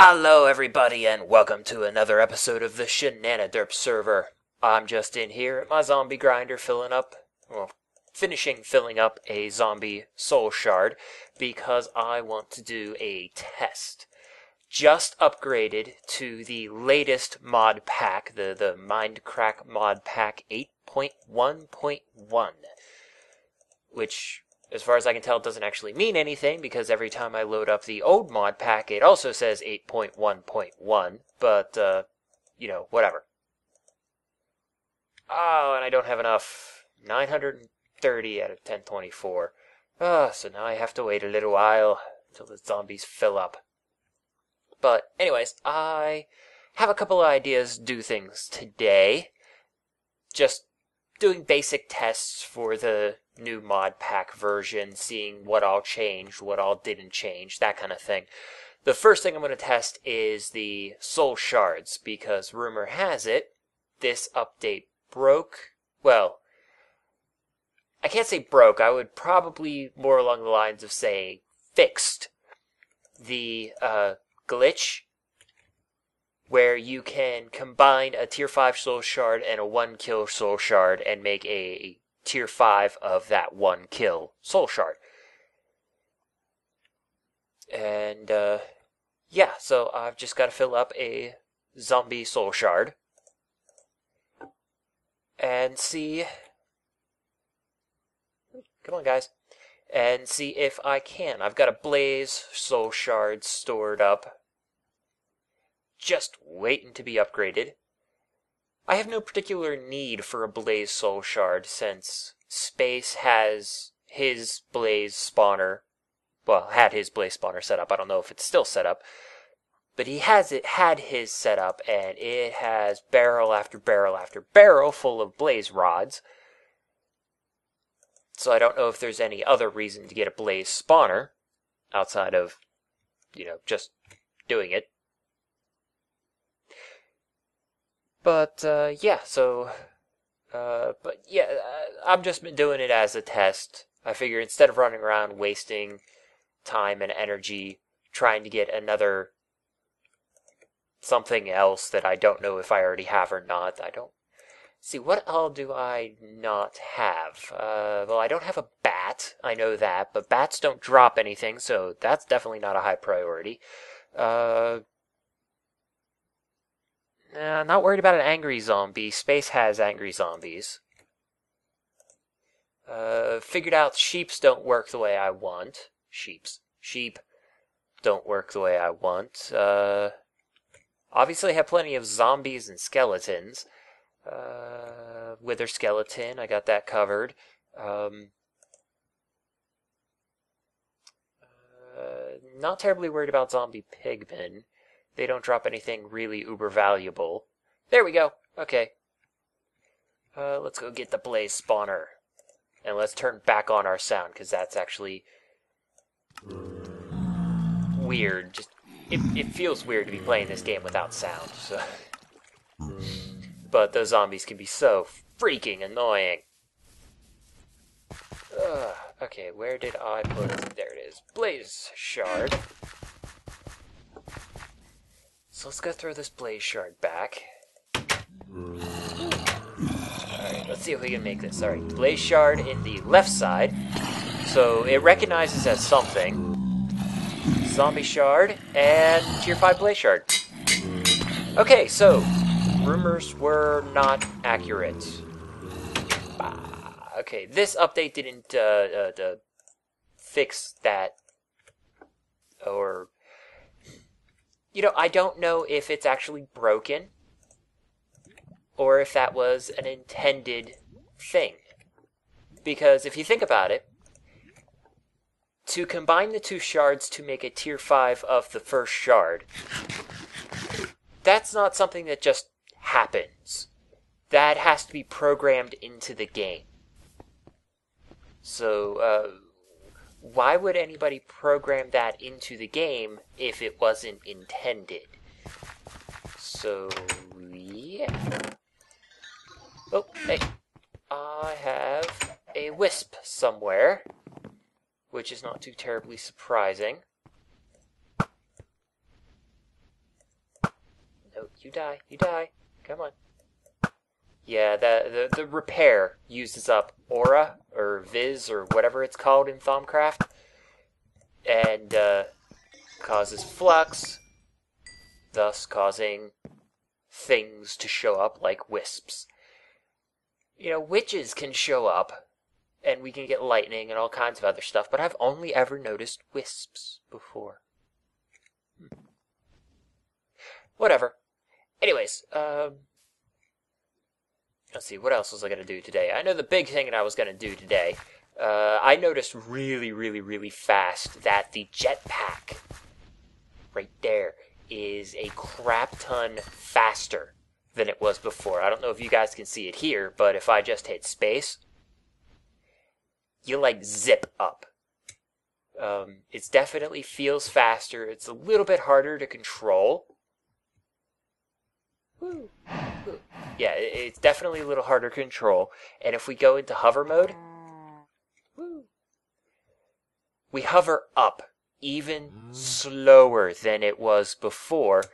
Hello everybody and welcome to another episode of the Shenaniderp server. I'm just in here at my zombie grinder finishing filling up a zombie soul shard because I want to do a test. Just upgraded to the latest mod pack, the Mindcrack mod pack 8.1.1, which, as far as I can tell, it doesn't actually mean anything, because every time I load up the old mod pack, it also says 8.1.1, but, whatever. Oh, and I don't have enough. 930 out of 1024. So now I have to wait a little while until the zombies fill up. But, anyways, I have a couple of ideas to do things today. Just doing basic tests for the new mod pack version, seeing what all changed, what all didn't change, that kind of thing. The first thing I'm going to test is the soul shards, because rumor has it, this update broke. Well, I can't say broke, I would probably more along the lines of saying fixed the glitch where you can combine a tier 5 soul shard and a 1 kill soul shard and make a tier 5 of that 1 kill soul shard. And, yeah, so I've just got to fill up a zombie soul shard and see... Come on, guys. And see if I can. I've got a blaze soul shard stored up, just waiting to be upgraded. I have no particular need for a blaze soul shard since Space has his blaze spawner. Well, had his blaze spawner set up. I don't know if it's still set up, but he had his set up, and it has barrel after barrel after barrel full of blaze rods. So I don't know if there's any other reason to get a blaze spawner outside of, just doing it. But, yeah, so, I've just been doing it as a test. I figure instead of running around wasting time and energy trying to get another something else that I don't know if I already have or not, see, what all do I not have? Well, I don't have a bat, I know that, but bats don't drop anything, so that's definitely not a high priority. Not worried about an angry zombie. Space has angry zombies. Figured out sheeps don't work the way I want. Sheep don't work the way I want. Obviously I have plenty of zombies and skeletons. Wither skeleton, I got that covered. Not terribly worried about zombie pigmen. They don't drop anything really uber valuable. There we go. Okay. Let's go get the blaze spawner. And let's turn back on our sound, because that's actually weird. It feels weird to be playing this game without sound. So. But those zombies can be so freaking annoying. Okay, where did I put it? There it is. Blaze shard. So let's go throw this blaze shard back. Alright, let's see if we can make this. Alright, blaze shard in the left side. So it recognizes as something. Zombie shard and tier 5 blaze shard. Okay, so rumors were not accurate. Okay, this update didn't fix that. Or... I don't know if it's actually broken, or if that was an intended thing. Because if you think about it, to combine the two shards to make a tier 5 of the first shard, that's not something that just happens. That has to be programmed into the game. So, why would anybody program that into the game if it wasn't intended? So, yeah. Oh, hey. I have a wisp somewhere, which is not too terribly surprising. No, you die. You die. Come on. Yeah, the repair uses up aura, or viz, or whatever it's called in Thaumcraft, and causes flux, thus causing things to show up like wisps. You know, witches can show up, and we can get lightning and all kinds of other stuff, but I've only ever noticed wisps before. Whatever. Anyways, let's see, what else was I going to do today? I know the big thing that I was going to do today, I noticed really fast that the jetpack right there is a crap ton faster than it was before. I don't know if you guys can see it here, but if I just hit space, you like zip up. It definitely feels faster. It's a little bit harder to control. Woo. Woo. Yeah, it's definitely a little harder to control. And if we go into hover mode, woo, we hover up even slower than it was before,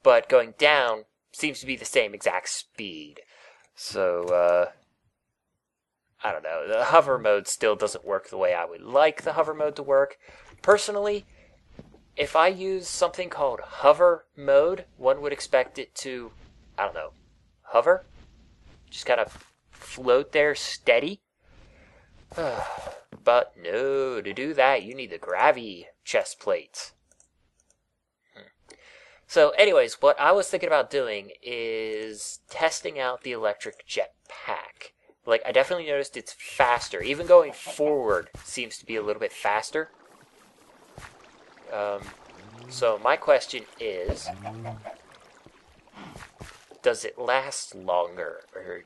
but going down seems to be the same exact speed. So, I don't know. The hover mode still doesn't work the way I would like the hover mode to work. Personally, if I use something called hover mode, one would expect it to, I don't know, hover? Just kind of float there steady? But no, to do that, you need the gravity chest plates. So anyways, what I was thinking about doing is testing out the electric jetpack. Like, I definitely noticed it's faster. Even going forward seems to be a little bit faster. So my question is, does it last longer, or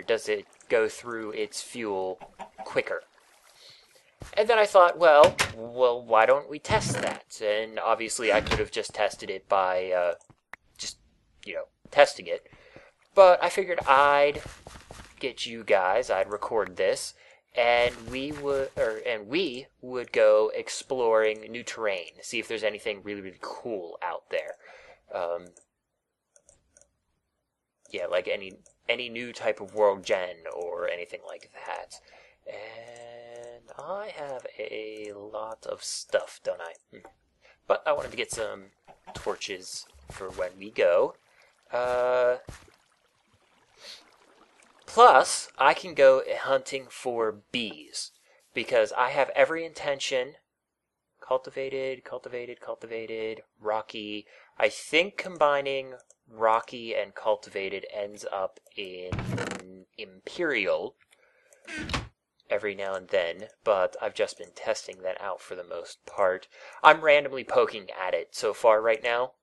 does it go through its fuel quicker? And then I thought, well, why don't we test that? And obviously I could have just tested it by, testing it. But I figured I'd get you guys, I'd record this, and we would go exploring new terrain, see if there's anything really cool out there. Like any new type of world gen or anything like that. And I have a lot of stuff, don't I? But I wanted to get some torches for when we go. Plus, I can go hunting for bees, because I have every intention. Cultivated, rocky. I think combining rocky and cultivated ends up in imperial every now and then, but I've just been testing that out for the most part. I'm randomly poking at it so far right now.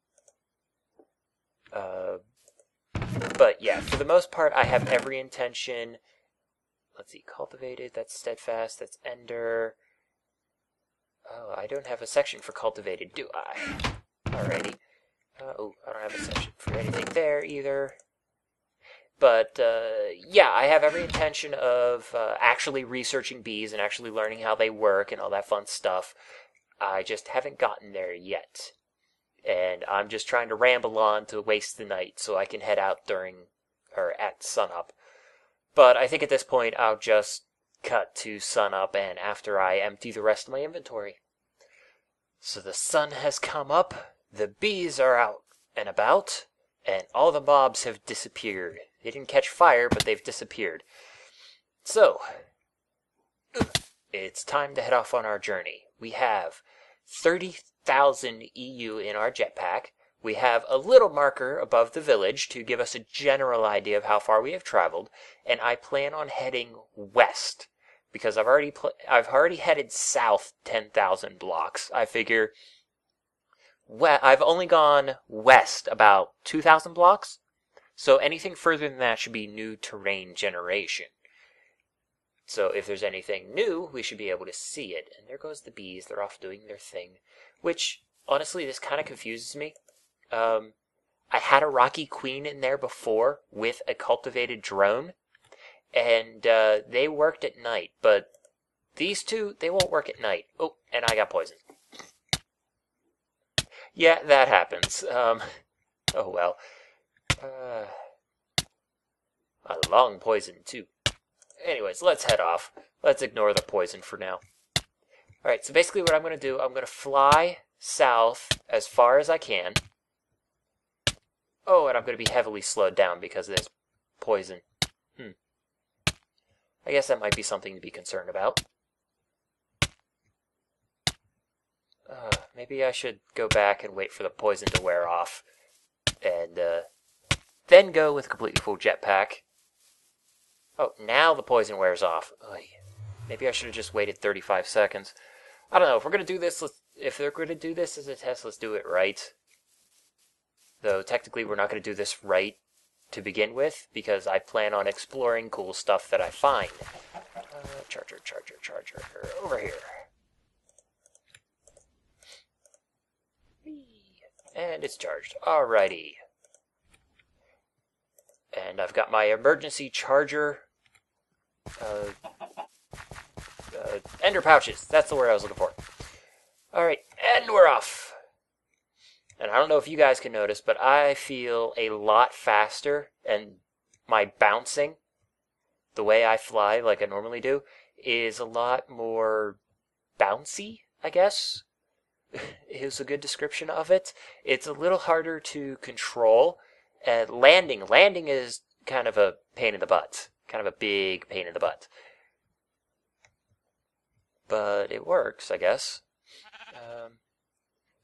But yeah, for the most part, I have every intention. Let's see, cultivated, that's steadfast, that's ender. Oh, I don't have a section for cultivated, do I? Alrighty. I don't have a section for anything there either. But, yeah, I have every intention of actually researching bees and actually learning how they work and all that fun stuff. I just haven't gotten there yet. And I'm just trying to ramble on to waste the night so I can head out at sunup. But I think at this point I'll just cut to sunup and after I empty the rest of my inventory. So the sun has come up, the bees are out and about, and all the mobs have disappeared. They didn't catch fire, but they've disappeared. So, it's time to head off on our journey. We have 30,000 EU in our jetpack. We have a little marker above the village to give us a general idea of how far we have traveled, and I plan on heading west because I've already headed south 10,000 blocks. I figure I've only gone west about 2,000 blocks, so anything further than that should be new terrain generation. So if there's anything new, we should be able to see it. And there goes the bees. They're off doing their thing. Which, honestly, this kind of confuses me. I had a Rocky Queen in there before with a cultivated drone. And they worked at night. But these two, they won't work at night. Oh, and I got poisoned. Yeah, that happens. Oh well. A long poison, too. Anyways, let's head off. Let's ignore the poison for now. Alright, so basically what I'm going to do, I'm going to fly south as far as I can. Oh, and I'm going to be heavily slowed down because there's poison. I guess that might be something to be concerned about. Maybe I should go back and wait for the poison to wear off. And then go with completely full jetpack. Oh, now the poison wears off. Ugh. Maybe I should have just waited 35 seconds. I don't know. If we're going to do this, if they're going to do this as a test, let's do it right. Though, technically, we're not going to do this right to begin with, because I plan on exploring cool stuff that I find. Charger. Over here. And it's charged. Alrighty. And I've got my emergency charger. Ender pouches. That's the word I was looking for. Alright, and we're off. And I don't know if you guys can notice, but I feel a lot faster, and my bouncing, the way I fly like I normally do, is a lot more bouncy, I guess, is a good description of it. It's a little harder to control. Landing is kind of a pain in the butt. Kind of a big pain in the butt. But it works, I guess.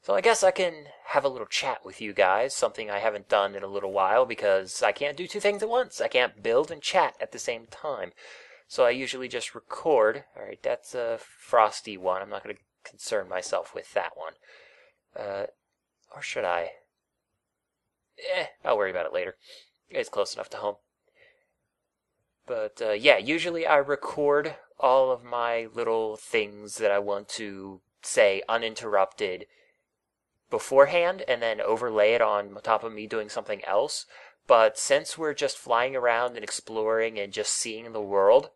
So I guess I can have a little chat with you guys, something I haven't done in a little while because I can't do two things at once. I can't build and chat at the same time. So I usually just record. Alright, that's a frosty one. I'm not going to concern myself with that one. Or should I? I'll worry about it later. It's close enough to home. But yeah, usually I record all of my little things that I want to say uninterrupted beforehand and then overlay it on top of me doing something else. But since we're just flying around and exploring and just seeing the world,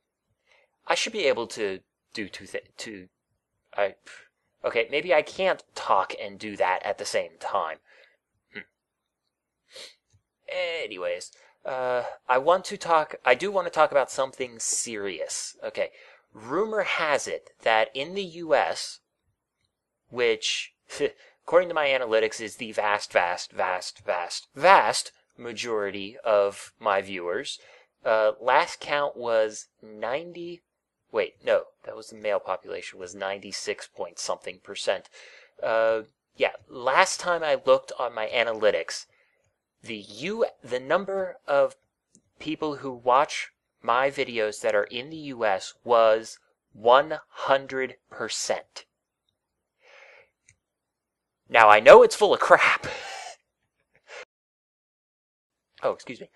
I should be able to do okay, maybe I can't talk and do that at the same time. Anyways, I do want to talk about something serious. Okay, rumor has it that in the US, which, according to my analytics, is the vast majority of my viewers, last count was 90, wait, no, that was the male population, was 96 point something percent. Yeah, last time I looked on my analytics, the number of people who watch my videos that are in the US was 100%. Now, I know it's full of crap. Oh, excuse me.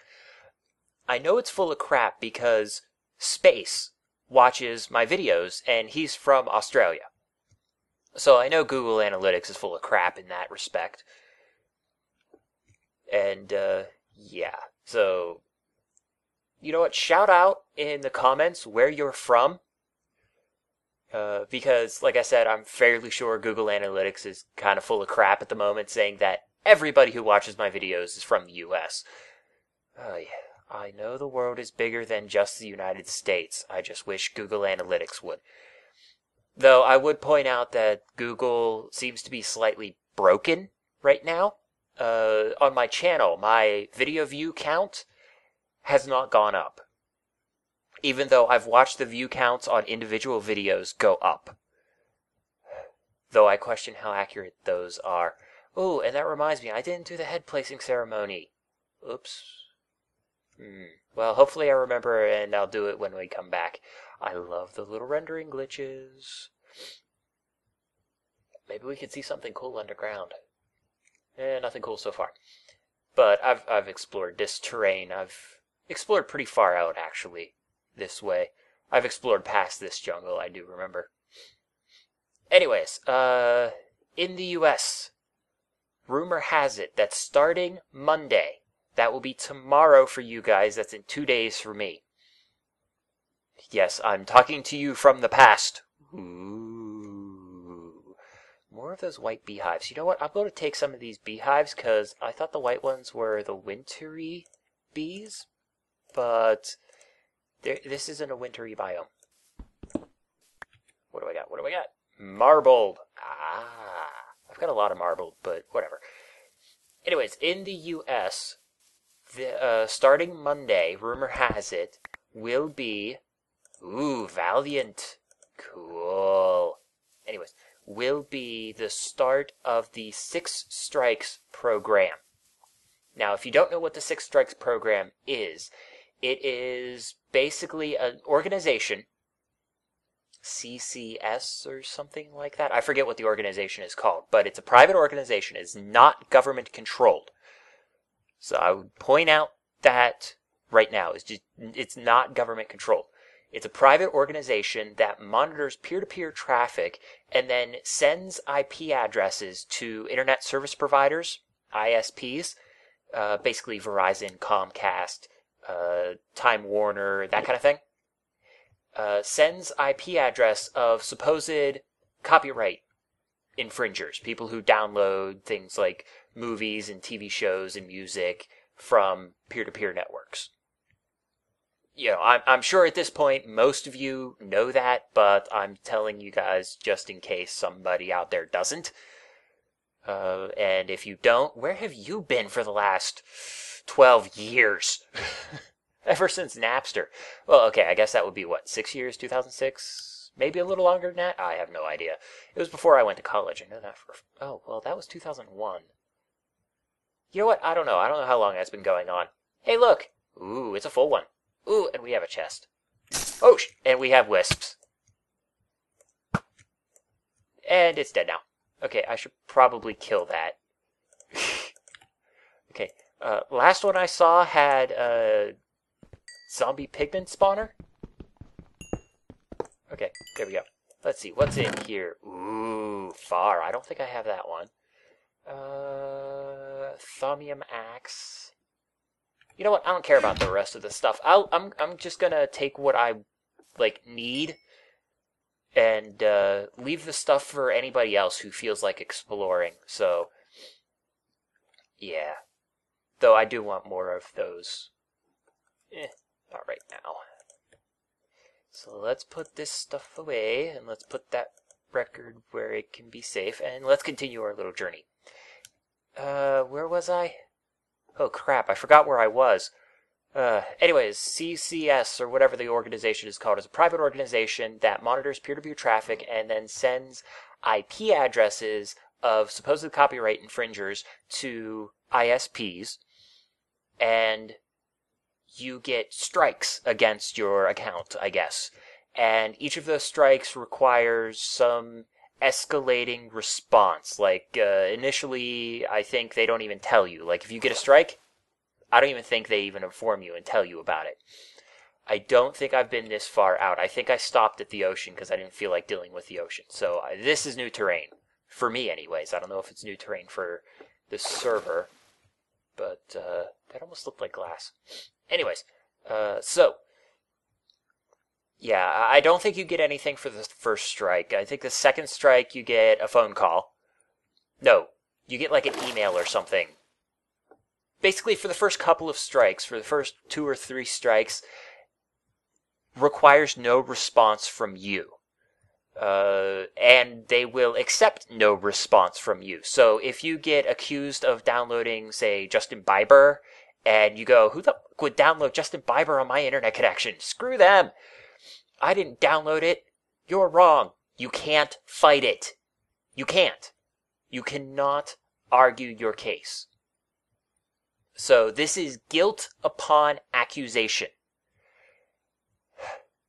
I know it's full of crap because Space watches my videos, and he's from Australia. So I know Google Analytics is full of crap in that respect. And, yeah. So, you know what? Shout out in the comments where you're from. Because, like I said, I'm fairly sure Google Analytics is kind of full of crap at the moment, saying that everybody who watches my videos is from the US. Yeah. I know the world is bigger than just the United States. I just wish Google Analytics would. Though I would point out that Google seems to be slightly broken right now. On my channel, my video view count has not gone up. Even though I've watched the view counts on individual videos go up. Though I question how accurate those are. Oh, and that reminds me, I didn't do the head placing ceremony. Oops. Well, hopefully I remember and I'll do it when we come back. I love the little rendering glitches. Maybe we could see something cool underground. Nothing cool so far. But I've explored this terrain. I've explored pretty far out, actually, this way. I've explored past this jungle, I do remember. Anyways, in the US, rumor has it that starting Monday, that will be tomorrow for you guys, that's in 2 days for me. Yes, I'm talking to you from the past. Ooh. more of those white beehives. You know what? I'm going to take some of these beehives because I thought the white ones were the wintry bees, but this isn't a wintry biome. What do I got? What do I got? Marbled. Ah, I've got a lot of marbled, but whatever. Anyways, in the U.S., starting Monday, rumor has it, will be... Ooh, Valiant. Cool. Anyways, will be the start of the Six Strikes program. Now, if you don't know what the Six Strikes program is, it is basically an organization, CCS or something like that. I forget what the organization is called, but it's a private organization. It's not government controlled. So I would point out that right now. It's not government controlled. It's a private organization that monitors peer-to-peer traffic and then sends IP addresses to internet service providers, ISPs, basically Verizon, Comcast, Time Warner, that kind of thing. Sends IP address of supposed copyright infringers, people who download things like movies and TV shows and music from peer-to-peer networks. You know, I'm sure at this point most of you know that, but I'm telling you guys just in case somebody out there doesn't. And if you don't, where have you been for the last 12 years? Ever since Napster. Well, okay, I guess that would be, 6 years? 2006? Maybe a little longer than that? I have no idea. It was before I went to college. I know that for... Oh, well, that was 2001. You know what? I don't know. I don't know how long that's been going on. Hey, look! Ooh, it's a full one. Ooh, and we have a chest. Oh, and we have wisps. And it's dead now. Okay, I should probably kill that. Okay, last one I saw had a zombie pigment spawner. Okay, there we go. Let's see, what's in here? Ooh, far. I don't think I have that one. Thaumium axe. You know what? I don't care about the rest of the stuff. I'm just gonna take what I need and leave the stuff for anybody else who feels like exploring. So yeah. Though I do want more of those. Not right now. So let's put this stuff away and let's put that record where it can be safe and let's continue our little journey. Where was I? Oh crap, I forgot where I was. Anyways, CCS, or whatever the organization is called, is a private organization that monitors peer-to-peer traffic and then sends IP addresses of supposed copyright infringers to ISPs, and you get strikes against your account, I guess. And each of those strikes requires some escalating response. Initially, I think they don't even tell you. If you get a strike, I don't even think they even inform you and tell you about it. I don't think I've been this far out. I think I stopped at the ocean because I didn't feel like dealing with the ocean. So this is new terrain. For me, anyways. I don't know if it's new terrain for the server. But that almost looked like glass. Anyways, yeah, I don't think you get anything for the first strike. I think the second strike you get a phone call. No, you get an email or something. Basically, for the first couple of strikes, for the first 2 or 3 strikes, requires no response from you. And they will accept no response from you. So if you get accused of downloading, say, Justin Bieber, and you go, who the fuck would download Justin Bieber on my internet connection? Screw them! I didn't download it. You're wrong. You can't fight it. You can't. You cannot argue your case. So this is guilt upon accusation.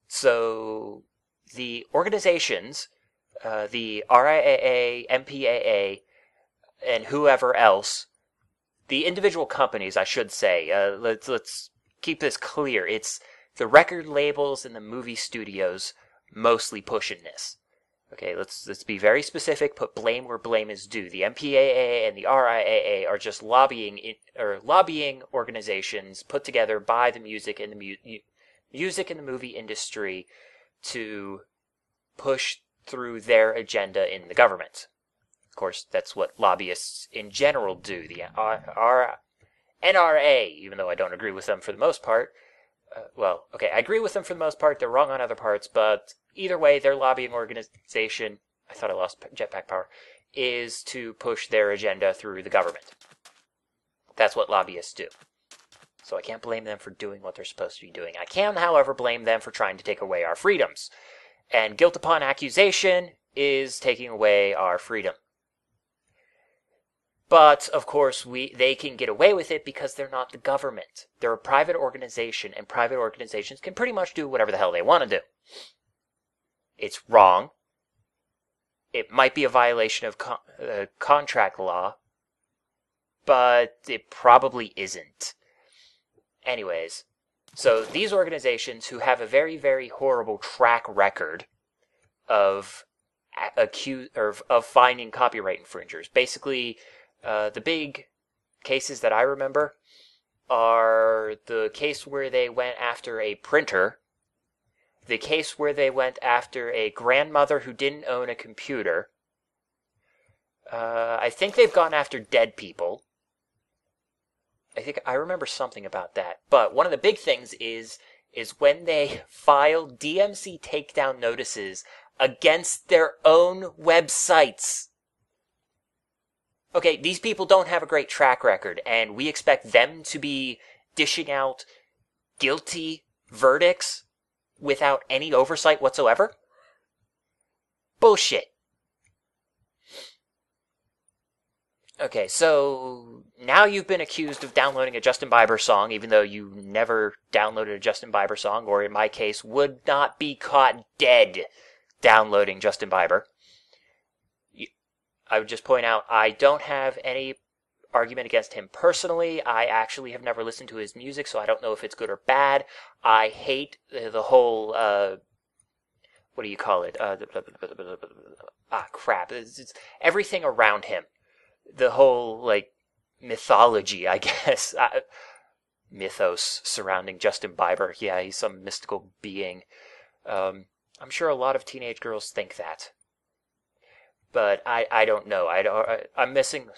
So the organizations, the RIAA, MPAA, and whoever else, the individual companies, I should say, let's keep this clear. It's the record labels and the movie studios mostly pushing this. Okay, let's be very specific. Put blame where blame is due. The MPAA and the RIAA are just lobbying organizations put together by the music and the movie industry to push through their agenda in the government. course, that's what lobbyists in general do. The NRA, even though I don't agree with them for the most part. I agree with them for the most part. They're wrong on other parts, but either way, their lobbying organization, I thought I lost jetpack power, is to push their agenda through the government. That's what lobbyists do. So I can't blame them for doing what they're supposed to be doing. I can, however, blame them for trying to take away our freedoms. And guilt upon accusation is taking away our freedom. But, of course, they can get away with it because they're not the government. They're a private organization, and private organizations can pretty much do whatever the hell they want to do. It's wrong. It might be a violation of contract law, but it probably isn't. Anyways, so these organizations who have a very, very horrible track record of finding copyright infringers, basically, the big cases that I remember are the case where they went after a printer, the case where they went after a grandmother who didn't own a computer. I think they've gone after dead people. I think I remember something about that. But one of the big things is when they file DMC takedown notices against their own websites. Okay, these people don't have a great track record, and we expect them to be dishing out guilty verdicts without any oversight whatsoever? Bullshit. Okay, so now you've been accused of downloading a Justin Bieber song, even though you never downloaded a Justin Bieber song, or in my case, would not be caught dead downloading Justin Bieber. I would just point out, I don't have any argument against him personally. I actually have never listened to his music, so I don't know if it's good or bad. I hate the whole, what do you call it? Crap. It's everything around him. The whole, mythology, I guess. Mythos surrounding Justin Bieber. Yeah, he's some mystical being. I'm sure a lot of teenage girls think that. But I don't know. I'm missing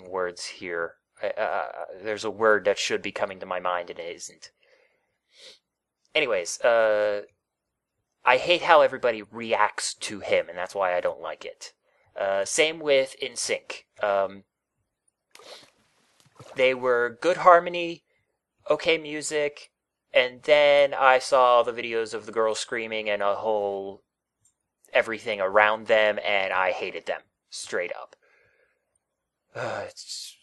words here. There's a word that should be coming to my mind and it isn't. Anyways, I hate how everybody reacts to him, and that's why I don't like it. Same with NSYNC. They were good harmony, okay music, and then I saw the videos of the girls screaming and a whole everything around them, and I hated them, straight up.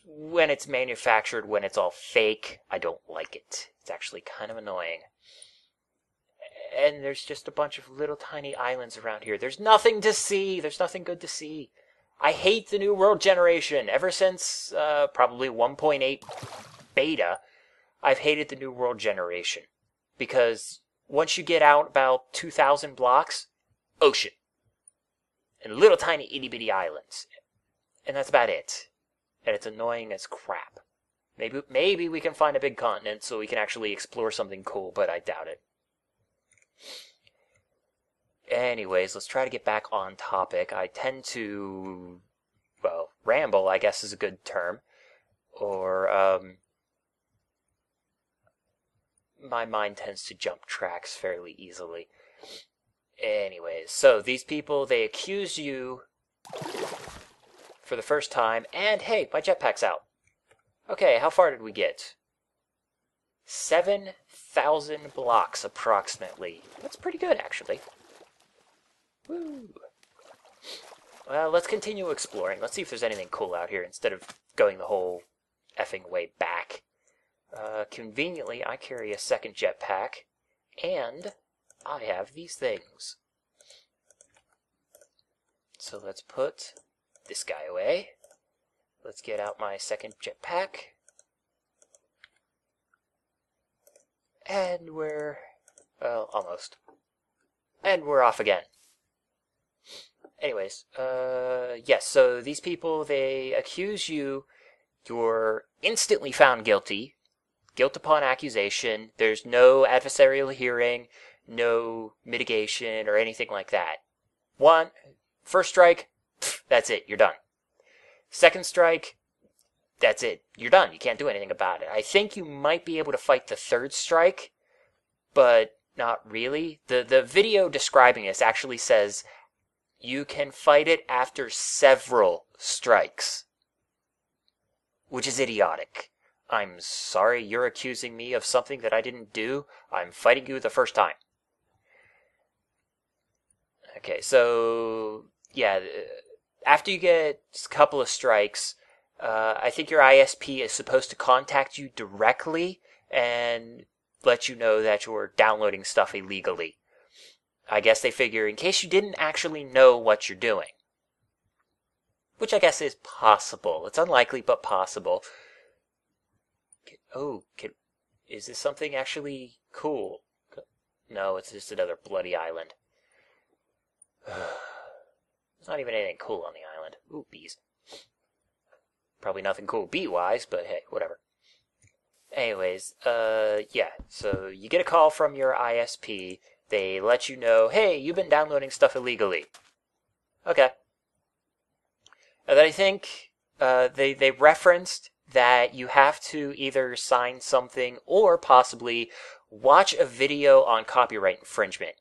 When it's manufactured, when it's all fake, I don't like it. It's actually kind of annoying. And there's just a bunch of little tiny islands around here. There's nothing to see. There's nothing good to see. I hate the New World generation. Ever since probably 1.8 beta, I've hated the New World generation. Because once you get out about 2,000 blocks, ocean. And little tiny itty-bitty islands. And that's about it. And it's annoying as crap. Maybe we can find a big continent so we can actually explore something cool, but I doubt it. Anyways, let's try to get back on topic. I tend to, ramble, I guess is a good term. Or, my mind tends to jump tracks fairly easily. Anyways, so these people, they accuse you for the first time, and hey, my jetpack's out. Okay, how far did we get? 7,000 blocks, approximately. That's pretty good, actually. Woo! Well, let's continue exploring. Let's see if there's anything cool out here, instead of going the whole effing way back. Conveniently, I carry a second jetpack, and I have these things. So let's put this guy away. Let's get out my second jetpack. And we're, almost. And we're off again. Anyways, yes, so these people, they accuse you. You're instantly found guilty. Guilt upon accusation. There's no adversarial hearing, no mitigation, or anything like that. First strike, That's it. You're done. Second strike, that's it. You're done. You can't do anything about it. I think you might be able to fight the third strike, but not really. The video describing this actually says you can fight it after several strikes, which is idiotic. I'm sorry you're accusing me of something that I didn't do. I'm fighting you the first time. Okay, so, yeah, after you get a couple of strikes, I think your ISP is supposed to contact you directly and let you know that you're downloading stuff illegally. I guess they figure in case you didn't actually know what you're doing. Which I guess is possible. It's unlikely, but possible. Is this something actually cool? No, it's just another bloody island. There's not even anything cool on the island. Ooh, bees. Probably nothing cool bee-wise, but hey, whatever. Anyways, yeah, so you get a call from your ISP. They let you know, hey, you've been downloading stuff illegally. Okay. And then I think they referenced that you have to either sign something or possibly watch a video on copyright infringement.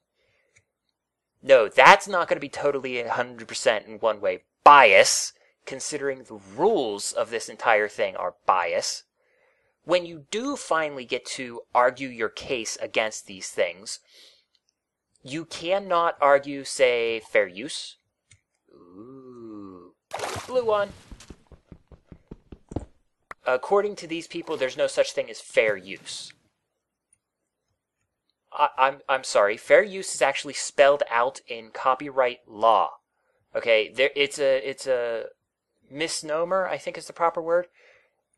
No, that's not going to be totally 100% in one way bias, considering the rules of this entire thing are bias. When you do finally get to argue your case against these things, you cannot argue, say, fair use. Ooh, blue one. According to these people, there's no such thing as fair use. I'm sorry. Fair use is actually spelled out in copyright law. Okay, it's a misnomer, I think is the proper word.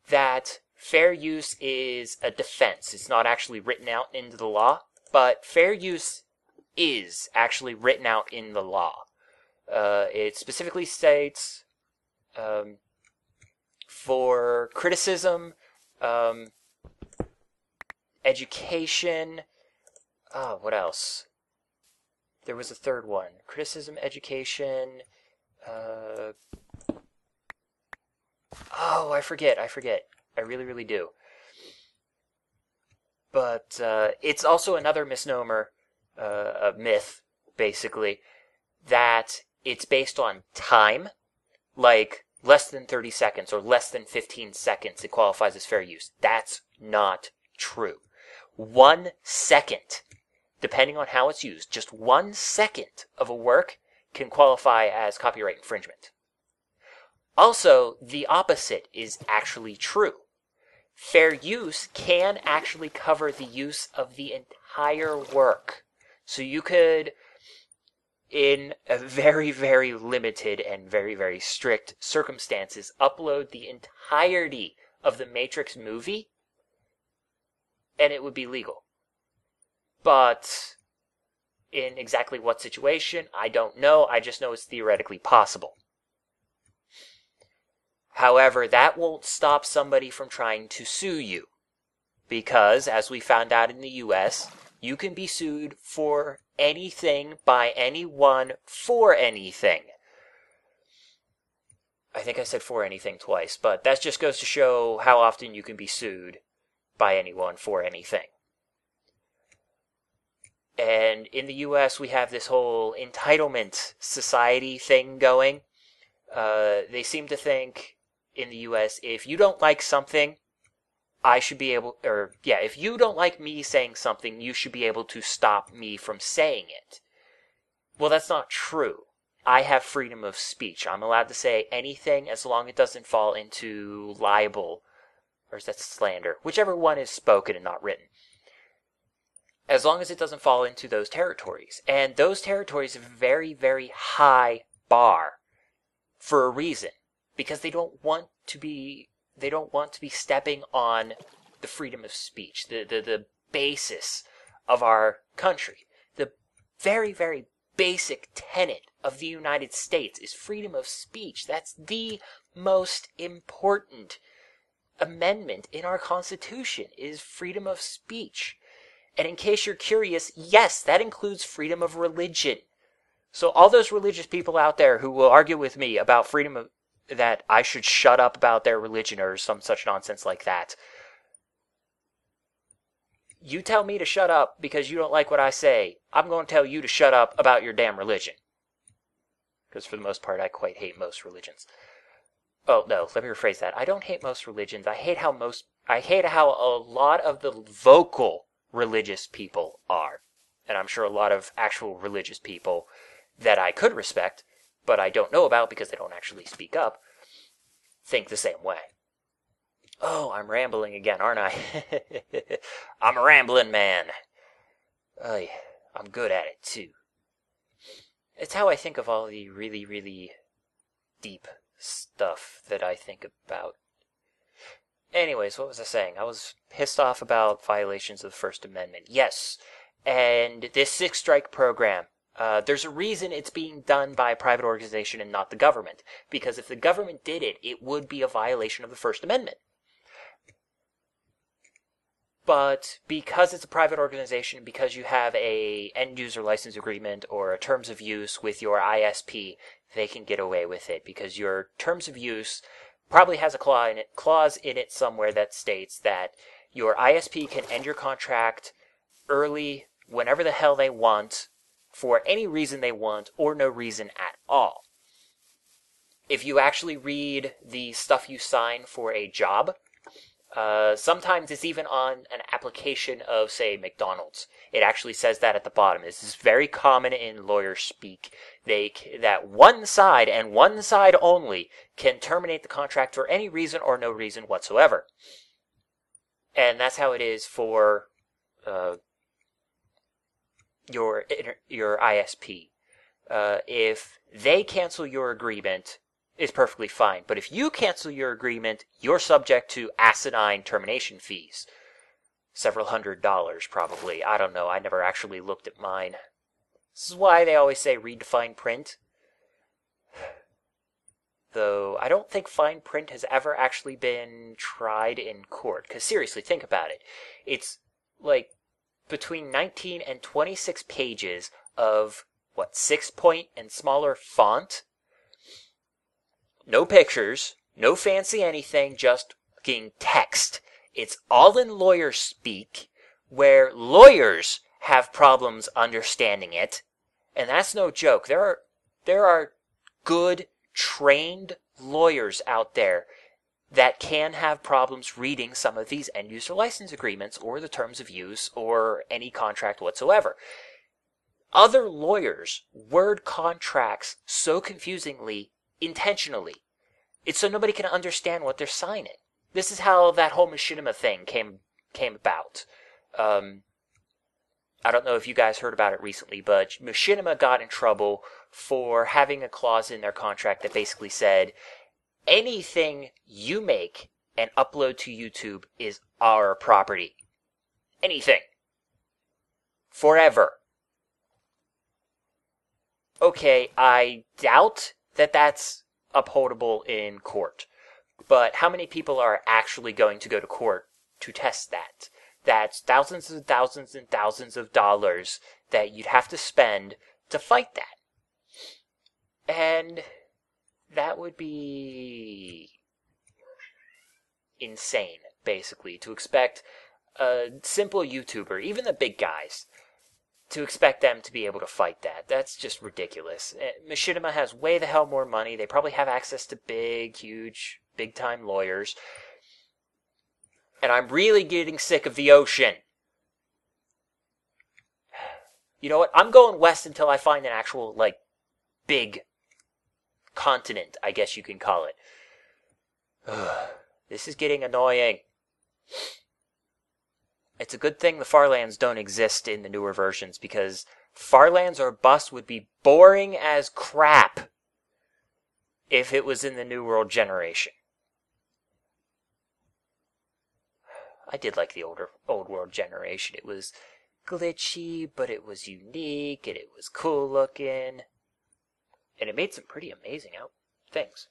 That fair use is a defense. It's not actually written out into the law, but fair use is actually written out in the law. It specifically states for criticism, education. What else? There was a third one. Criticism, education. I forget. I really, really do. But it's also another misnomer, a myth, basically, that it's based on time, like less than 30 seconds or less than 15 seconds, it qualifies as fair use. That's not true. 1 second, depending on how it's used, just 1 second of a work can qualify as copyright infringement. Also, the opposite is actually true. Fair use can actually cover the use of the entire work. So you could, in a very, very limited and very, very strict circumstances, upload the entirety of the Matrix movie, and it would be legal. But in exactly what situation, I don't know. I just know it's theoretically possible. However, that won't stop somebody from trying to sue you. Because, as we found out in the US, you can be sued for anything by anyone for anything. I think I said for anything twice, but that just goes to show how often you can be sued by anyone for anything. And in the US, we have this whole entitlement society thing going. They seem to think in the US, if you don't like something, if you don't like me saying something, you should be able to stop me from saying it. Well, that's not true. I have freedom of speech. I'm allowed to say anything as long as it doesn't fall into libel, or is that slander? Whichever one is spoken and not written. As long as it doesn't fall into those territories. And those territories have a very, very high bar for a reason. Because they don't want to be stepping on the freedom of speech, the basis of our country. The very, very basic tenet of the United States is freedom of speech. That's the most important amendment in our Constitution, is freedom of speech. And in case you're curious, yes, that includes freedom of religion. So all those religious people out there who will argue with me about freedom of, that I should shut up about their religion or some such nonsense like that, you tell me to shut up because you don't like what I say. I'm going to tell you to shut up about your damn religion. Because for the most part, I quite hate most religions. Oh, no, let me rephrase that. I don't hate most religions. I hate how a lot of the vocal religious people are. And I'm sure a lot of actual religious people that I could respect, but I don't know about because they don't actually speak up, think the same way. Oh, I'm rambling again, aren't I? I'm a rambling man. I'm good at it, too. It's how I think of all the really, really deep stuff that I think about. Anyways, what was I saying? I was pissed off about violations of the First Amendment. Yes, and this six-strike program. There's a reason it's being done by a private organization and not the government. Because if the government did it, it would be a violation of the First Amendment. But because it's a private organization, because you have a end-user license agreement or a terms of use with your ISP, they can get away with it. Because your terms of use probably has a clause in it somewhere that states that your ISP can end your contract early, whenever the hell they want, for any reason they want, or no reason at all. If you actually read the stuff you sign for a job, sometimes it's even on an application of, say, McDonald's. It actually says that at the bottom. This is very common in lawyer speak. That one side, and one side only, can terminate the contract for any reason or no reason whatsoever. And that's how it is for your ISP. If they cancel your agreement, it's perfectly fine. But if you cancel your agreement, you're subject to asinine termination fees. Several $100s, probably. I don't know. I never actually looked at mine. This is why they always say read the fine print. Though, I don't think fine print has ever actually been tried in court. Because seriously, think about it. It's like between 19 and 26 pages of, 6-point and smaller font? No pictures, no fancy anything, just fucking text. It's all in lawyer speak, where lawyers have problems understanding it, and that's no joke. There are good, trained lawyers out there that can have problems reading some of these end-user license agreements or the terms of use or any contract whatsoever. Other lawyers word contracts so confusingly intentionally. It's so nobody can understand what they're signing. This is how that whole machinima thing came about. I don't know if you guys heard about it recently, but machinima got in trouble for having a clause in their contract that basically said, anything you make and upload to YouTube is our property. Anything. Forever. Okay, I doubt that that's upholdable in court. But how many people are actually going to go to court to test that? That's thousands and thousands and thousands of dollars that you'd have to spend to fight that. And that would be insane, basically, to expect a simple YouTuber, even the big guys, to expect them to be able to fight that. That's just ridiculous. Machinima has way the hell more money. They probably have access to big, huge, big-time lawyers. And I'm really getting sick of the ocean. You know what? I'm going west until I find an actual, big continent, I guess you can call it. This is getting annoying. It's a good thing the Farlands don't exist in the newer versions, because Farlands or Bust would be boring as crap if it was in the New World generation. I did like the Old World generation. It was glitchy, but it was unique, and it was cool looking. And it made some pretty amazing things.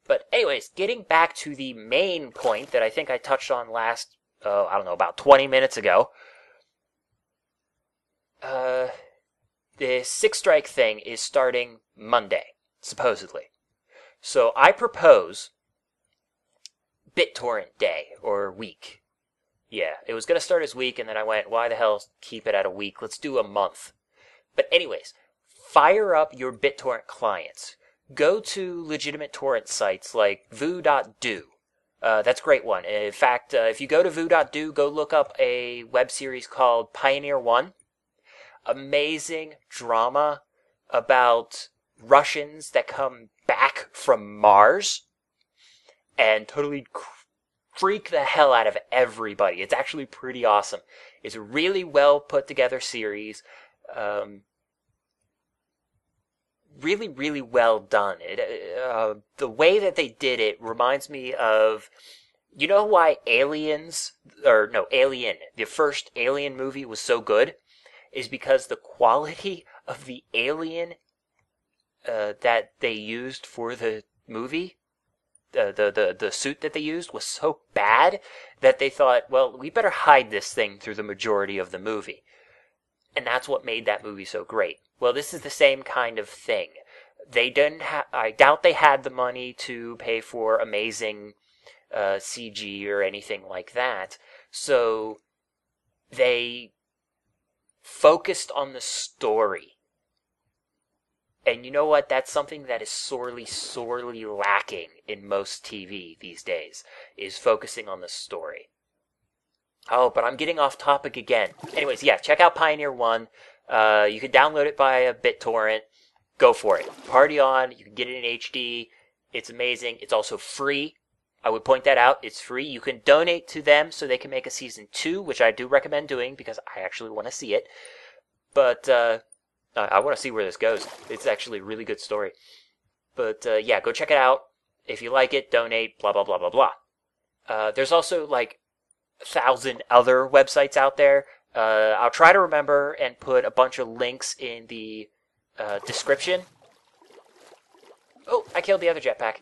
But anyways, getting back to the main point that I think I touched on last, about 20 minutes ago. this Six Strike thing is starting Monday, supposedly. So I propose BitTorrent Day, or week. Yeah, it was going to start as week, and then I went, why the hell keep it at a week? Let's do a month. But anyways, fire up your BitTorrent clients. Go to legitimate torrent sites like vu.do. That's a great one. In fact, if you go to vu.do, go look up a web series called Pioneer 1. Amazing drama about Russians that come back from Mars and totally freak the hell out of everybody. It's actually pretty awesome. It's a really well put together series. Really, really well done. The way that they did it reminds me of, you know why Alien, the first Alien movie was so good? Is because the quality of the alien that they used for the movie, the suit that they used was so bad that they thought, well, we better hide this thing through the majority of the movie. And that's what made that movie so great. Well, this is the same kind of thing. I doubt they had the money to pay for amazing CG or anything like that. So they focused on the story. And you know what? That's something that is sorely, sorely lacking in most TV these days, is focusing on the story. Oh, but I'm getting off topic again. Anyways, yeah, check out Pioneer 1. You can download it via BitTorrent. Go for it. Party on. You can get it in HD. It's amazing. It's also free. I would point that out. It's free. You can donate to them so they can make a season 2, which I do recommend doing because I actually want to see it. But I want to see where this goes. It's actually a really good story. But yeah, go check it out. If you like it, donate, blah, blah, blah, blah, blah. There's also like 1,000 other websites out there. I'll try to remember and put a bunch of links in the description. Oh, I killed the other jetpack.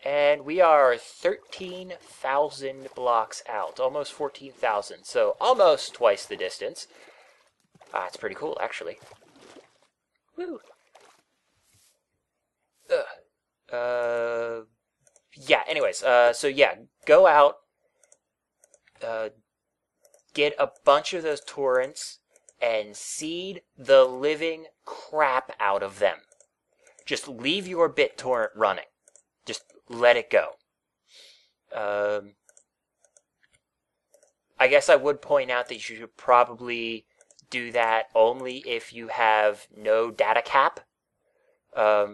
And we are 13,000 blocks out. Almost 14,000. So almost twice the distance. It's pretty cool, actually. Woo! Yeah, anyways. So yeah, go out. Get a bunch of those torrents and seed the living crap out of them. Just leave your BitTorrent running. Just let it go. I guess I would point out that you should probably do that only if you have no data cap. I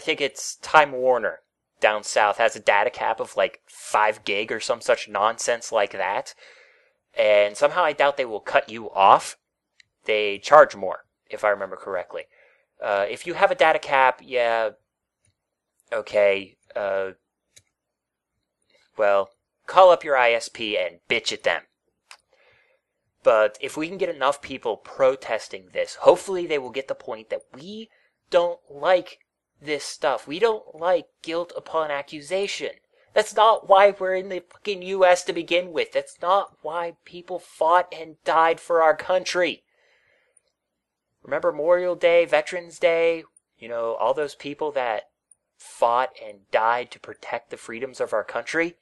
think it's Time Warner down south has a data cap of like 5 gig or some such nonsense like that. And somehow I doubt they will cut you off. They charge more, if I remember correctly. If you have a data cap, yeah, okay, well, call up your ISP and bitch at them. But if we can get enough people protesting this, hopefully they will get the point that we don't like this stuff. We don't like guilt upon accusation. That's not why we're in the fucking U.S. to begin with. That's not why people fought and died for our country. Remember Memorial Day, Veterans Day? You know, all those people that fought and died to protect the freedoms of our country?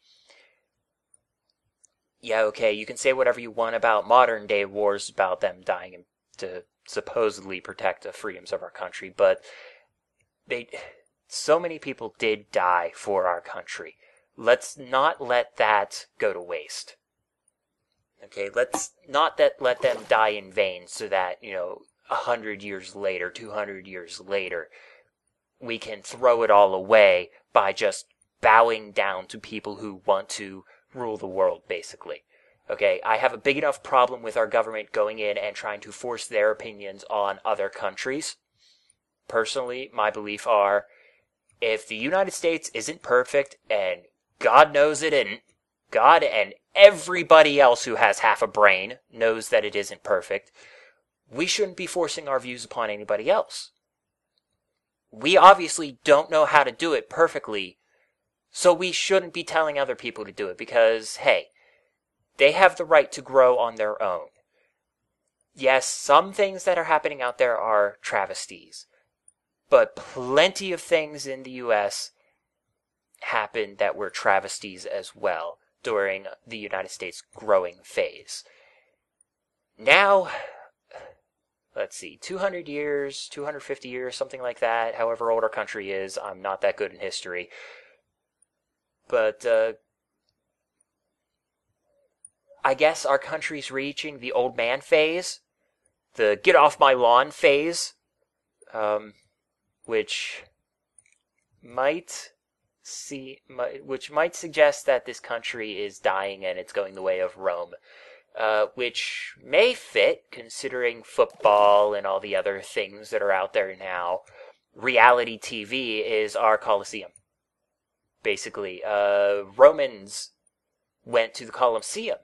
Yeah, okay, you can say whatever you want about modern day wars about them dying to supposedly protect the freedoms of our country, but so many people did die for our country. Let's not let that go to waste. Okay, let's not let them die in vain so that, 100 years later, 200 years later, we can throw it all away by just bowing down to people who want to rule the world, basically. Okay, I have a big enough problem with our government going in and trying to force their opinions on other countries. Personally, my belief are, if the United States isn't perfect, and God knows it isn't, God and everybody else who has half a brain knows that it isn't perfect, we shouldn't be forcing our views upon anybody else. We obviously don't know how to do it perfectly, so we shouldn't be telling other people to do it because, hey, they have the right to grow on their own. yes, some things that are happening out there are travesties, but plenty of things in the U.S. happened that were travesties as well during the United States growing phase. Now, let's see, 200 years, 250 years, something like that, however old our country is. I'm not that good in history. But I guess our country's reaching the old man phase, the get off my lawn phase, which might suggest that this country is dying and it's going the way of Rome. Which may fit, considering football and all the other things that are out there now. Reality TV is our Colosseum. Basically, Romans went to the Colosseum.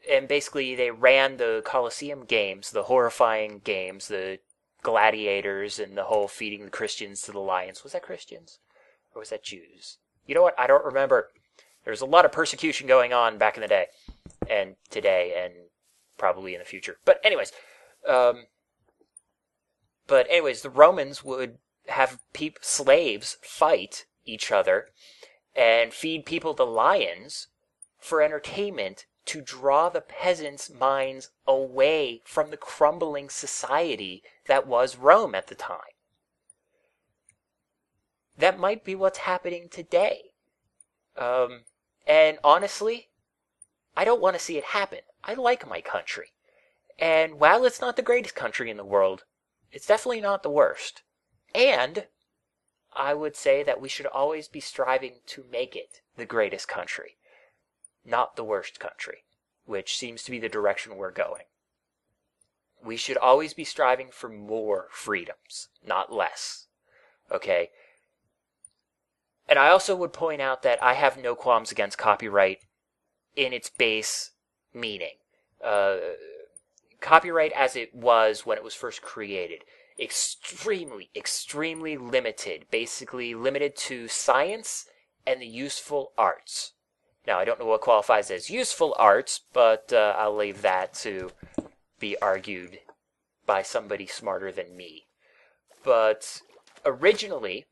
And basically, they ran the Colosseum games, the horrifying games, the gladiators, and the whole feeding the Christians to the lions. Was that Christians? Or was that Jews? You know what? I don't remember. There's a lot of persecution going on back in the day. And today, and probably in the future. But anyways, the Romans would have slaves fight each other and feed people to lions for entertainment to draw the peasants' minds away from the crumbling society that was Rome at the time. That might be what's happening today. And honestly, I don't want to see it happen. I like my country. And while it's not the greatest country in the world, it's definitely not the worst. And I would say that we should always be striving to make it the greatest country, not the worst country, which seems to be the direction we're going. We should always be striving for more freedoms, not less. Okay? And I also would point out that I have no qualms against copyright in its base meaning. Copyright as it was when it was first created. Extremely, extremely limited. Basically limited to science and the useful arts. Now, I don't know what qualifies as useful arts, but I'll leave that to be argued by somebody smarter than me. But originally,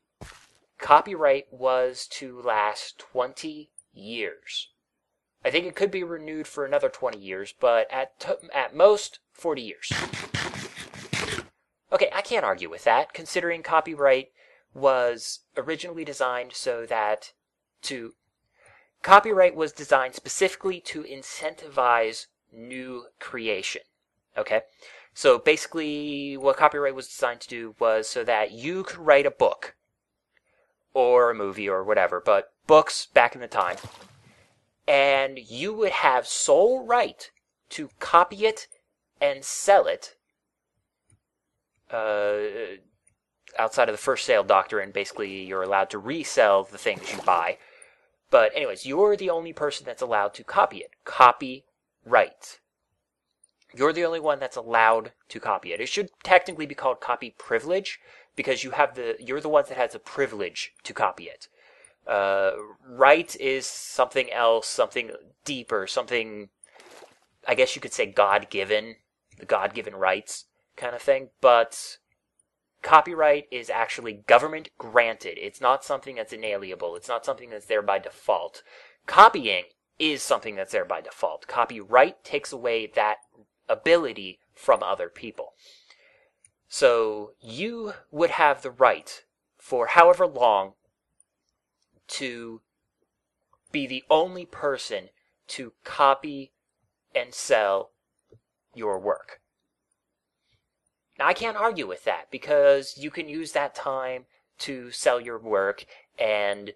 copyright was to last 20 years. I think it could be renewed for another 20 years, but at most, 40 years. Okay, I can't argue with that, considering copyright was originally designed Copyright was designed specifically to incentivize new creation. Okay? So basically, what copyright was designed to do was so that you could write a book, or a movie, or whatever, but books back in the time, and you would have sole right to copy it and sell it outside of the first sale doctrine. Basically, you're allowed to resell the things you buy. But anyways, you're the only person that's allowed to copy it. Copyright. You're the only one that's allowed to copy it. It should technically be called copy privilege, because you're the one that has the privilege to copy it. Right is something else, something deeper, something, I guess you could say God-given, the God-given rights kind of thing, but copyright is actually government granted. It's not something that's inalienable. It's not something that's there by default. Copying is something that's there by default. Copyright takes away that ability from other people. So you would have the right for however long to be the only person to copy and sell your work. Now, I can't argue with that, because you can use that time to sell your work and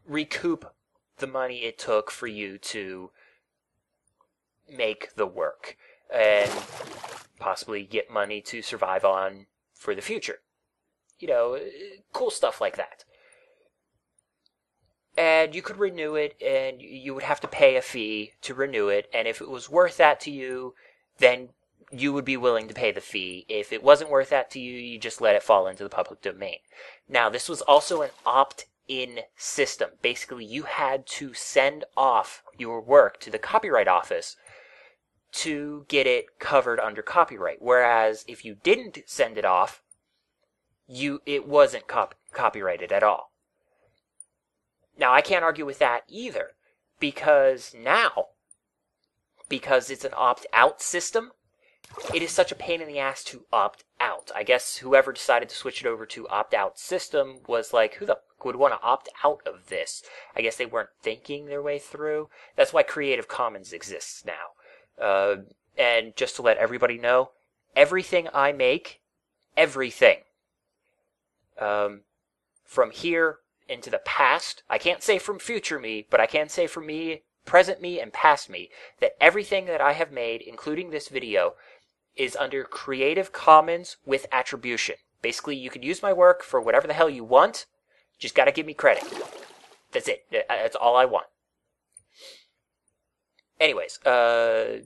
recoup the money it took for you to make the work, and possibly get money to survive on for the future. You know, cool stuff like that. And you could renew it, and you would have to pay a fee to renew it, and if it was worth that to you, then you would be willing to pay the fee. If it wasn't worth that to you, you just let it fall into the public domain. Now, this was also an opt-in system. Basically, you had to send off your work to the Copyright Office to get it covered under copyright. Whereas if you didn't send it off, it wasn't copyrighted at all. Now, I can't argue with that either, because it's an opt-out system, it is such a pain in the ass to opt out. I guess whoever decided to switch it over to opt-out system was like, who the fuck would want to opt out of this? I guess they weren't thinking their way through. That's why Creative Commons exists now. And just to let everybody know, everything I make, everything, from here into the past, I can't say from future me, but I can say from me, present me, and past me, that everything that I have made, including this video, is under Creative Commons with attribution. Basically, you can use my work for whatever the hell you want, just gotta give me credit. That's it. That's all I want. Anyways, so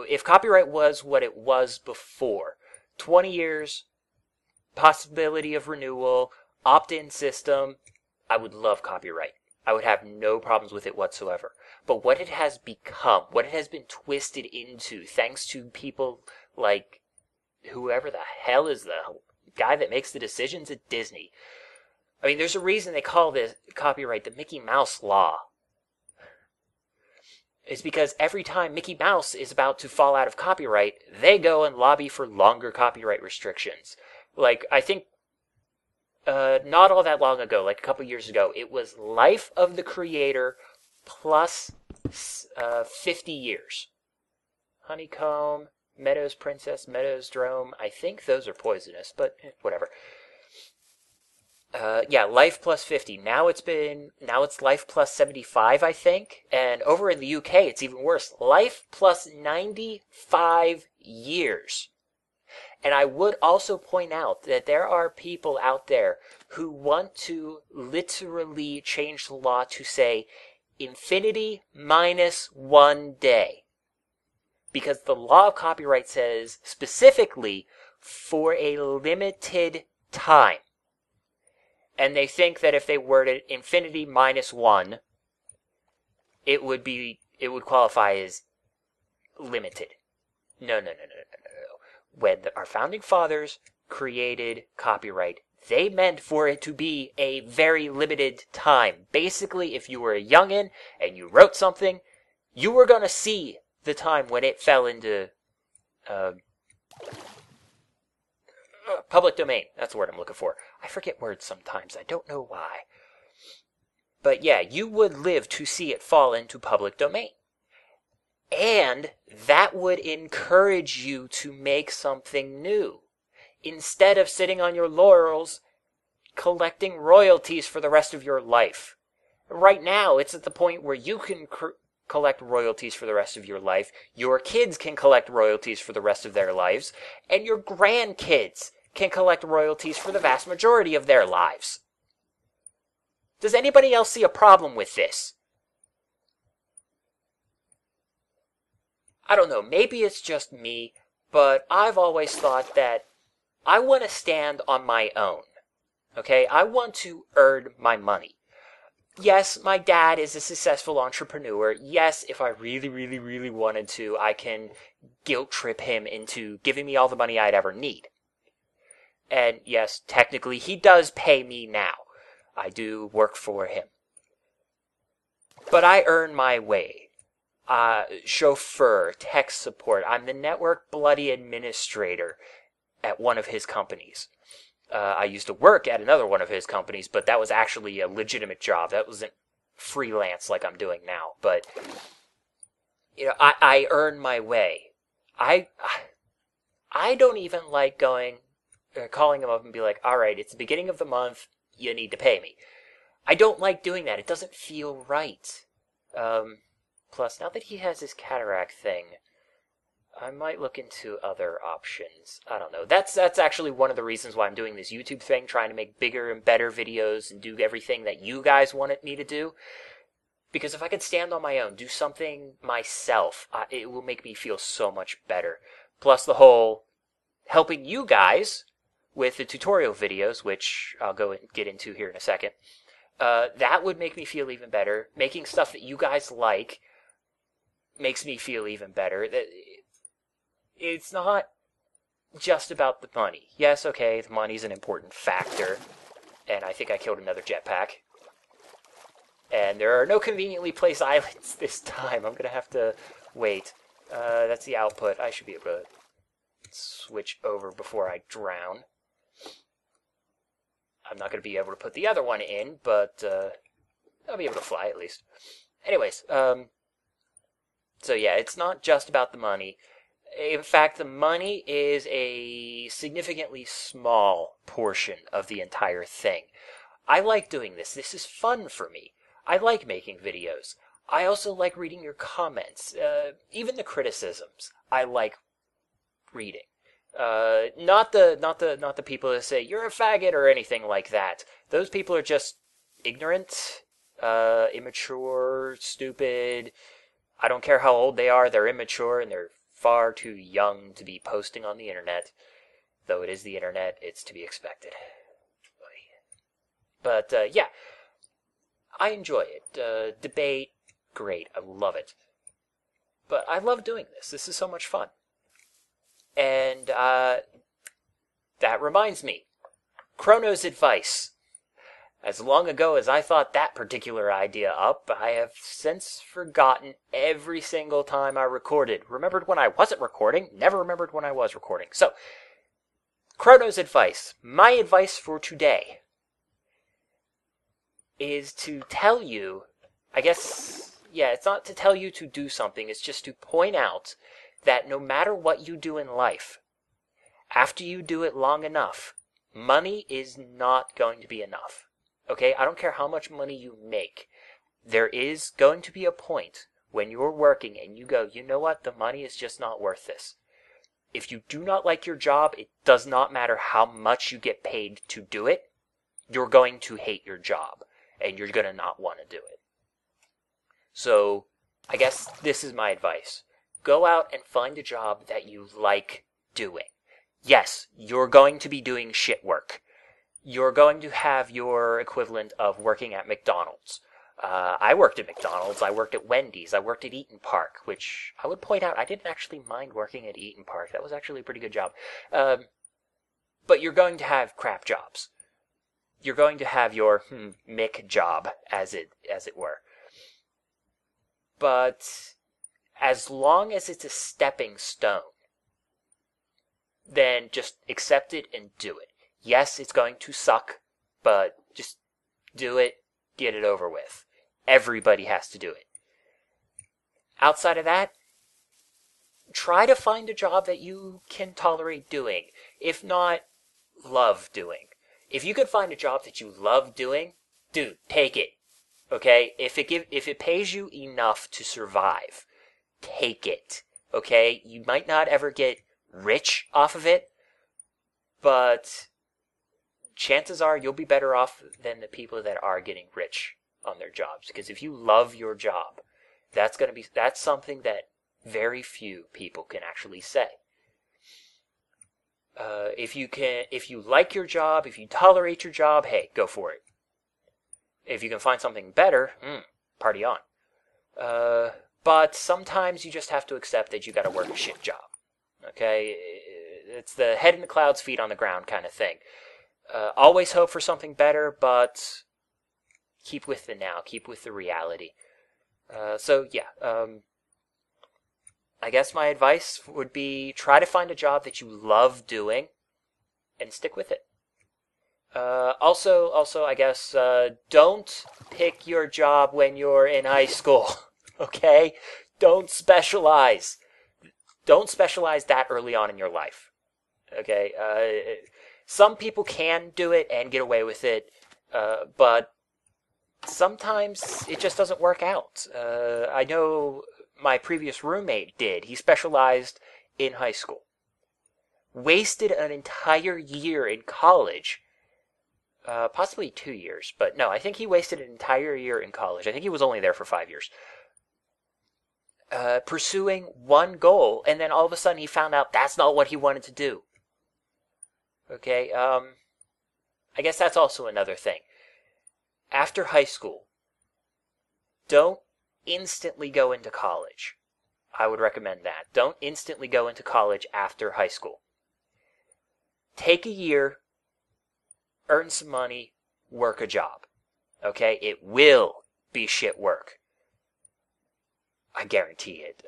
if copyright was what it was before, 20 years, possibility of renewal, opt-in system, I would love copyright. I would have no problems with it whatsoever. But what it has become, what it has been twisted into, thanks to people like whoever the hell is the guy that makes the decisions at Disney. I mean, there's a reason they call this copyright the Mickey Mouse Law. It's because every time Mickey Mouse is about to fall out of copyright, they go and lobby for longer copyright restrictions. Like, I think not all that long ago, like a couple years ago, it was life of the creator plus 50 years. Honeycomb, Meadows Princess, Meadows Drome, I think those are poisonous, but whatever. Yeah, life plus 50. Now it's life plus 75, I think. And over in the UK, it's even worse. Life plus 95 years. And I would also point out that there are people out there who want to literally change the law to say infinity minus 1 day. Because the law of copyright says specifically for a limited time. And they think that if they worded infinity minus 1, it would qualify as limited. No. When our founding fathers created copyright, they meant for it to be a very limited time. Basically, if you were a youngin' and you wrote something, you were going to see the time when it fell into public domain. That's the word I'm looking for. I forget words sometimes. I don't know why. But yeah, you would live to see it fall into public domain. And that would encourage you to make something new. Instead of sitting on your laurels, collecting royalties for the rest of your life. Right now, it's at the point where you can collect royalties for the rest of your life, your kids can collect royalties for the rest of their lives, and your grandkids can collect royalties for the vast majority of their lives. Does anybody else see a problem with this? I don't know, maybe it's just me, but I've always thought that I want to stand on my own. Okay? I want to earn my money. Yes, my dad is a successful entrepreneur. Yes, if I really, really, really wanted to, I can guilt trip him into giving me all the money I'd ever need. And yes, technically, he does pay me now. I do work for him. But I earn my way. Chauffeur, tech support. I'm the network bloody administrator at one of his companies. I used to work at another one of his companies, but that was actually a legitimate job. That wasn't freelance like I'm doing now. But, you know, I earn my way. I don't even like calling him up and be like, all right, it's the beginning of the month, you need to pay me. I don't like doing that. It doesn't feel right. Plus, now that he has his cataract thing, I might look into other options. I don't know. That's actually one of the reasons why I'm doing this YouTube thing, trying to make bigger and better videos and do everything that you guys wanted me to do. Because if I could stand on my own, do something myself, it will make me feel so much better. Plus the whole helping you guys with the tutorial videos, which I'll go and get into here in a second. That would make me feel even better. Making stuff that you guys like makes me feel even better. That it's not just about the money. Yes, okay, the money's an important factor, and I think I killed another jetpack. And there are no conveniently placed islands this time. I'm going to have to wait. That's the output. I should be able to switch over before I drown. I'm not going to be able to put the other one in, but I'll be able to fly at least. Anyways, so yeah, it's not just about the money. In fact, the money is a significantly small portion of the entire thing. I like doing this. This is fun for me. I like making videos. I also like reading your comments, even the criticisms. I like reading. Not the people that say you're a faggot or anything like that. Those people are just ignorant, immature, stupid. I don't care how old they are. They're immature and they're far too young to be posting on the internet. Though it is the internet, it's to be expected. But yeah, I enjoy it. Debate, great. I love it. But I love doing this. This is so much fun. And that reminds me, Chrono's advice. As long ago as I thought that particular idea up, I have since forgotten every single time I recorded. Remembered when I wasn't recording, never remembered when I was recording. So, Chrono's advice. My advice for today is to tell you, I guess, yeah, it's not to tell you to do something, it's just to point out that no matter what you do in life, after you do it long enough, money is not going to be enough. Okay, I don't care how much money you make. There is going to be a point when you're working and you go, you know what, the money is just not worth this. If you do not like your job, it does not matter how much you get paid to do it. You're going to hate your job and you're going to not want to do it. So, I guess this is my advice. Go out and find a job that you like doing. Yes, you're going to be doing shit work. You're going to have your equivalent of working at McDonald's. I worked at McDonald's, I worked at Wendy's, I worked at Eaton Park, which I would point out, I didn't actually mind working at Eaton Park. That was actually a pretty good job. But you're going to have crap jobs. You're going to have your Mick job, as it were. But as long as it's a stepping stone, then just accept it and do it. Yes, it's going to suck, but just do it, get it over with. Everybody has to do it. Outside of that, try to find a job that you can tolerate doing. If not, love doing. If you could find a job that you love doing, dude, take it. Okay? If it pays you enough to survive, take it. Okay? You might not ever get rich off of it, but chances are you'll be better off than the people that are getting rich on their jobs. Because if you love your job, that's something that very few people can actually say. If you like your job, if you tolerate your job, hey, go for it. If you can find something better, party on. But sometimes you just have to accept that you got to work a shit job. Okay, it's the head in the clouds, feet on the ground kind of thing. Always hope for something better, but keep with the now, keep with the reality. So yeah, I guess my advice would be try to find a job that you love doing and stick with it. Also, I guess, don't pick your job when you're in high school, okay? Don't specialize. Don't specialize that early on in your life, okay? Some people can do it and get away with it, but sometimes it just doesn't work out. I know my previous roommate did. He specialized in high school. Wasted an entire year in college. Possibly 2 years, but no, I think he wasted an entire year in college. I think he was only there for 5 years. Pursuing one goal, and then all of a sudden he found out that's not what he wanted to do. Okay, I guess that's also another thing. After high school, don't instantly go into college. I would recommend that. Don't instantly go into college after high school. Take a year, earn some money, work a job. Okay? It will be shit work. I guarantee it.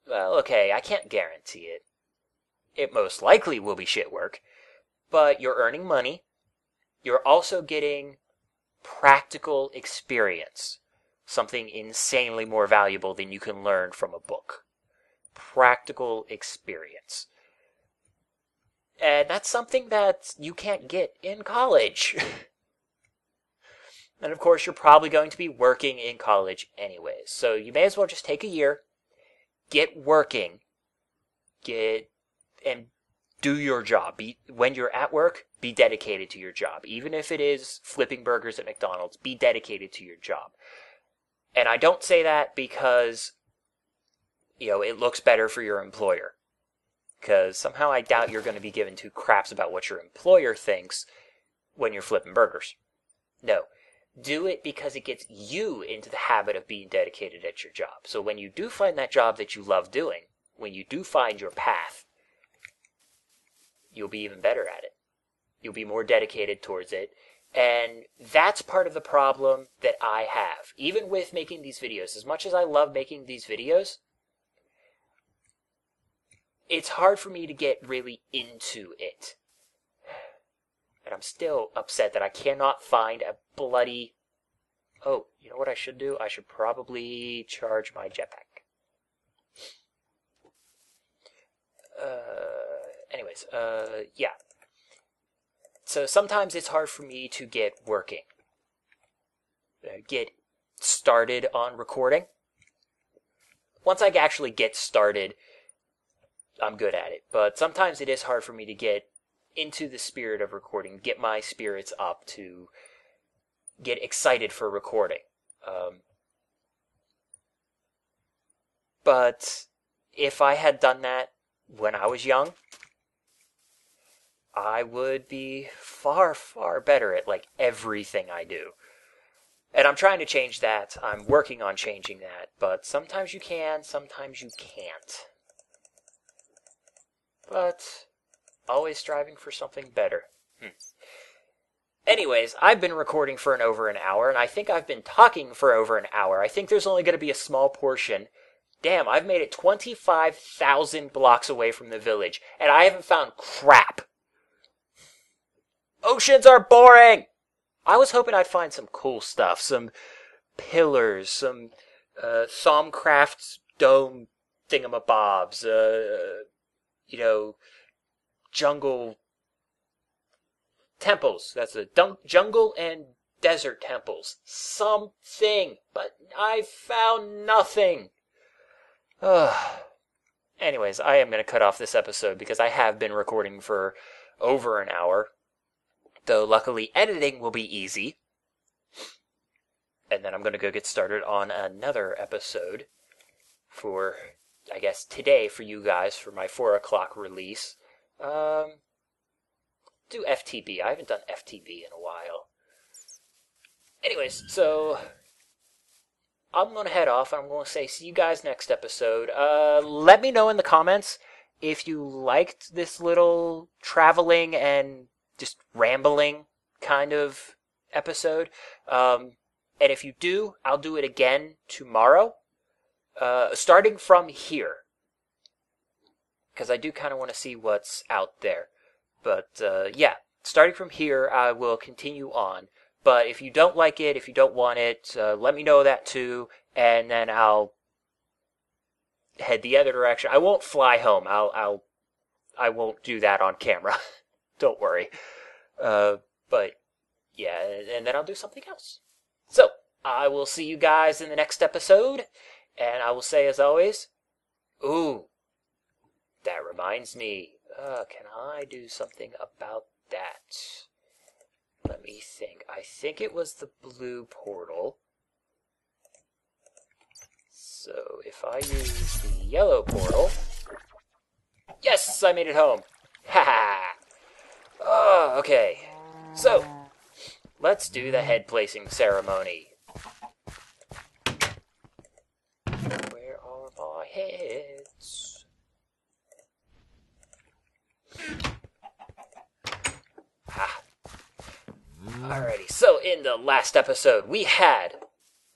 Well, okay, I can't guarantee it. It most likely will be shit work. But you're earning money. You're also getting practical experience. Something insanely more valuable than you can learn from a book. Practical experience. And that's something that you can't get in college. And of course, you're probably going to be working in college anyways. So you may as well just take a year, get working, and do your job. When you're at work, be dedicated to your job. Even if it is flipping burgers at McDonald's, be dedicated to your job. And I don't say that because, it looks better for your employer. Because somehow I doubt you're going to be given two craps about what your employer thinks when you're flipping burgers. No. Do it because it gets you into the habit of being dedicated at your job. So when you do find that job that you love doing, when you do find your path, you'll be even better at it. You'll be more dedicated towards it. And that's part of the problem that I have. Even with making these videos, as much as I love making these videos, it's hard for me to get really into it. And I'm still upset that I cannot find a bloody... Oh, you know what I should do? I should probably charge my jetpack. Yeah. So sometimes it's hard for me to get working. Get started on recording. Once I actually get started, I'm good at it. But sometimes it is hard for me to get into the spirit of recording, get my spirits up, to get excited for recording. But if I had done that when I was young, I would be far, far better at everything I do. And I'm trying to change that. I'm working on changing that. But sometimes you can, sometimes you can't. But always striving for something better. Anyways, I've been recording for over an hour, and I think I've been talking for over an hour. I think there's only going to be a small portion. Damn, I've made it 25,000 blocks away from the village, and I haven't found crap. Oceans are boring! I was hoping I'd find some cool stuff. Some pillars, some Somcraft's dome thingamabobs, jungle temples. That's a jungle and desert temples. Something, but I found nothing. Anyways, I am going to cut off this episode because I have been recording for over an hour. Though luckily editing will be easy. And then I'm going to go get started on another episode for, I guess, today for you guys for my 4 o'clock release. Do FTB. I haven't done FTB in a while. Anyways, so I'm going to head off. I'm going to say see you guys next episode. Let me know in the comments if you liked this little traveling and just rambling kind of episode. And if you do, I'll do it again tomorrow. Starting from here. Because I do kind of want to see what's out there. But, yeah, starting from here, I will continue on. But if you don't like it, if you don't want it, let me know that too, and then I'll head the other direction. I won't fly home. I won't do that on camera. Don't worry. But, yeah, and then I'll do something else. So, I will see you guys in the next episode, and I will say as always, ooh, that reminds me. Can I do something about that? Let me think. I think it was the blue portal. So if I use the yellow portal... Yes! I made it home! Ha! Oh, okay. So, let's do the head placing ceremony. Where Alrighty, so in the last episode, we had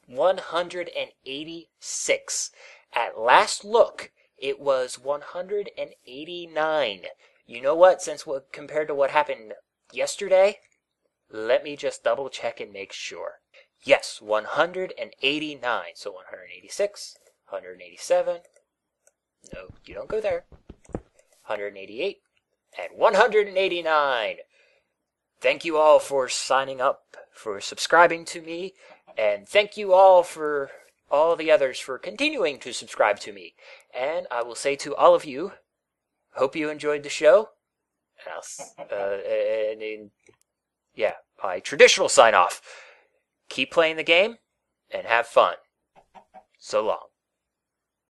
186. At last look, it was 189. You know what? Since compared to what happened yesterday, let me just double check and make sure. Yes, 189. So 186, 187. No, you don't go there. 188 and 189. Thank you all for signing up, for subscribing to me, and thank you all for all the others for continuing to subscribe to me. And I will say to all of you, hope you enjoyed the show. And my traditional sign off. Keep playing the game and have fun. So long.